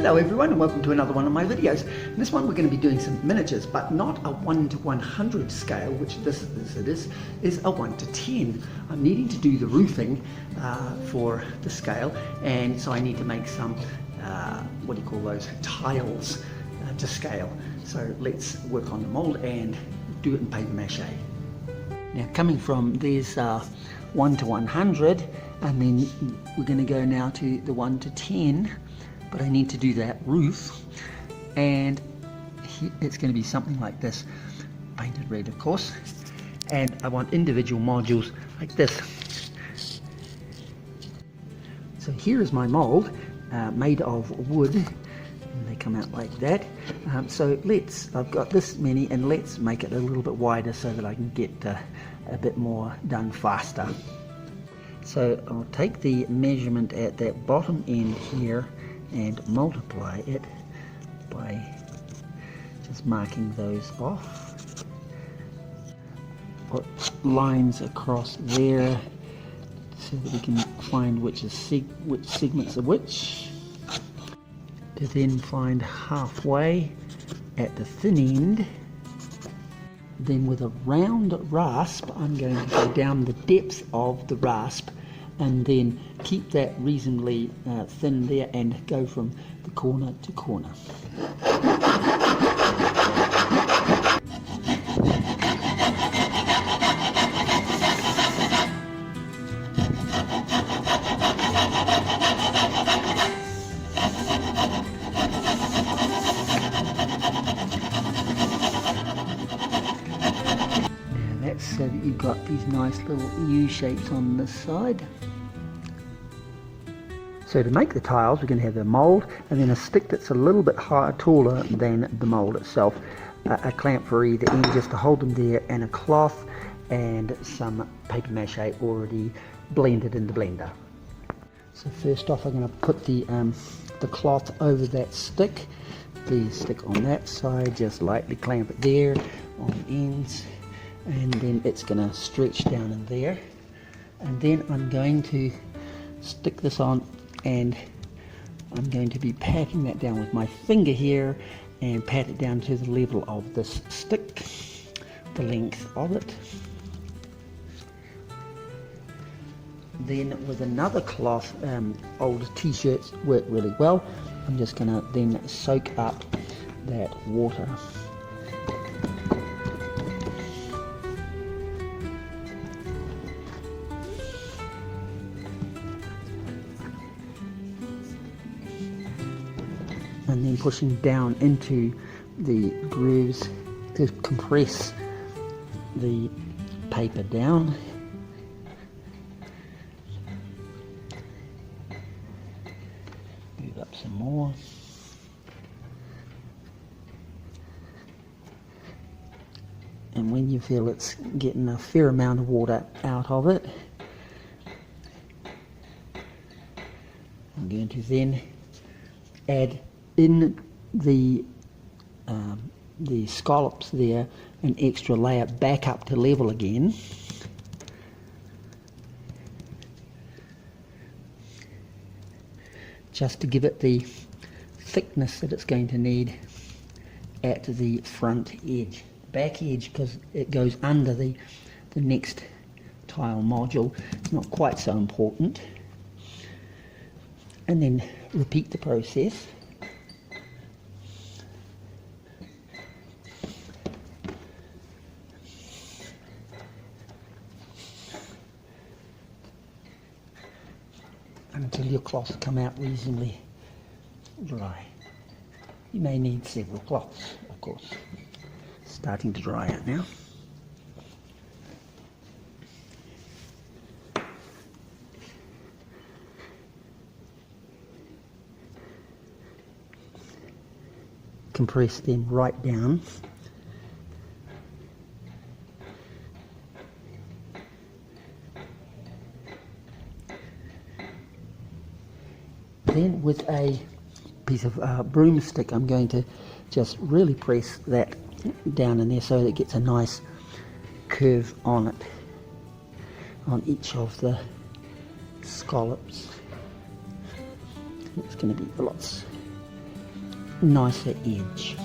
Hello everyone and welcome to another one of my videos. In this one we're going to be doing some miniatures, but not a 1 to 100 scale, which this is a 1 to 10. I'm needing to do the roofing for the scale, and so I need to make some, what do you call those, tiles to scale. So let's work on the mould and do it in paper mache. Now coming from these 1 to 100, and then we're going to go now to the 1 to 10. But I need to do that roof, and it's going to be something like this, painted red of course, and I want individual modules like this. So here is my mould made of wood, and they come out like that. So I've got this many, and let's make it a little bit wider so that I can get a bit more done faster. So I'll take the measurement at that bottom end here and multiply it by just marking those off. Put lines across there so that we can find which segments are which. To then find halfway at the thin end. Then with a round rasp, I'm going to go down the depth of the rasp and then keep that reasonably thin there and go from the corner to corner. Now that's so that you've got these nice little U shapes on this side. So to make the tiles, we're going to have a mould and then a stick that's a little bit higher, taller than the mould itself. A clamp for either end just to hold them there, and a cloth and some paper mache already blended in the blender. So first off, I'm going to put the cloth over that stick. The stick on that side, just lightly clamp it there on ends, and then it's going to stretch down in there. And then I'm going to stick this on, and I'm going to be patting that down with my finger here and pat it down to the level of this stick, the length of it. Then with another cloth, old t-shirts work really well. I'm just going to then soak up that water. And then pushing down into the grooves to compress the paper down. Move up some more. And when you feel it's getting a fair amount of water out of it, I'm going to then add in the scallops there an extra layer back up to level again. Just to give it the thickness that it's going to need at the front edge. Back edge, because it goes under the next tile module, it's not quite so important. And then repeat the process. Until your cloths come out reasonably dry. You may need several cloths, of course. Starting to dry out now. Compress them right down. Then with a piece of broomstick, I'm going to just really press that down in there so that it gets a nice curve on it, on each of the scallops. It's going to be lots nicer edge.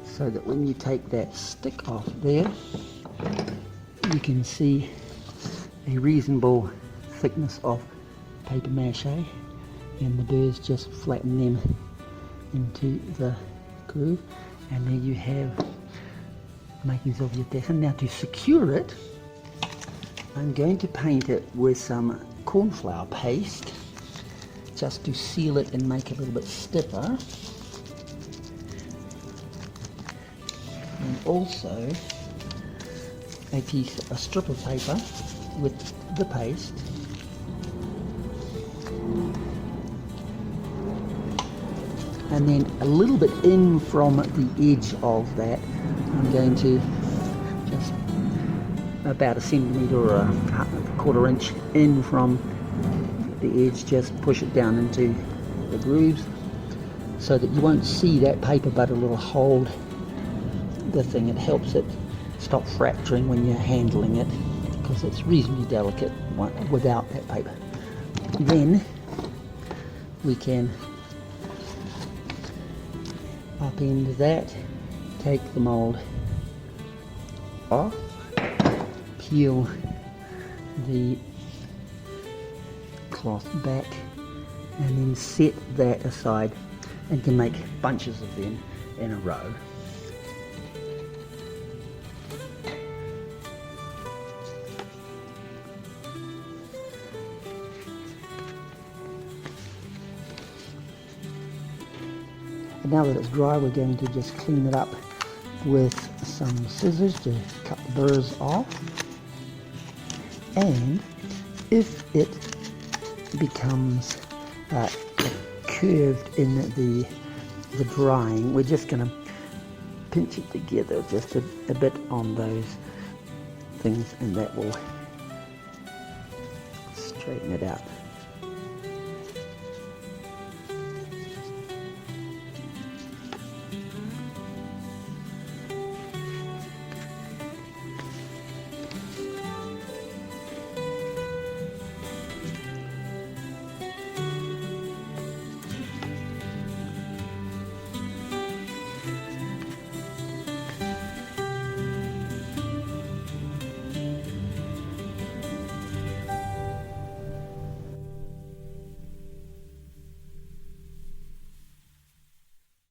So that when you take that stick off there, you can see a reasonable thickness of paper mache, and the birds just flatten them into the groove, and there you have makings of your deck. And now to secure it, I'm going to paint it with some cornflour paste just to seal it and make it a little bit stiffer. And also a strip of paper with the paste, and then a little bit in from the edge of that, I'm going to just about a centimetre or a quarter inch in from the edge, just push it down into the grooves so that you won't see that paper, but it'll hold the thing. It helps it stop fracturing when you're handling it, because it's reasonably delicate without that paper. Then we can upend that, take the mold off, peel the cloth back, and then set that aside, and can make bunches of them in a row. And now that it's dry, we're going to just clean it up with some scissors to cut the burrs off. And if it becomes curved in the drying, we're just going to pinch it together just a bit on those things, and that will straighten it out.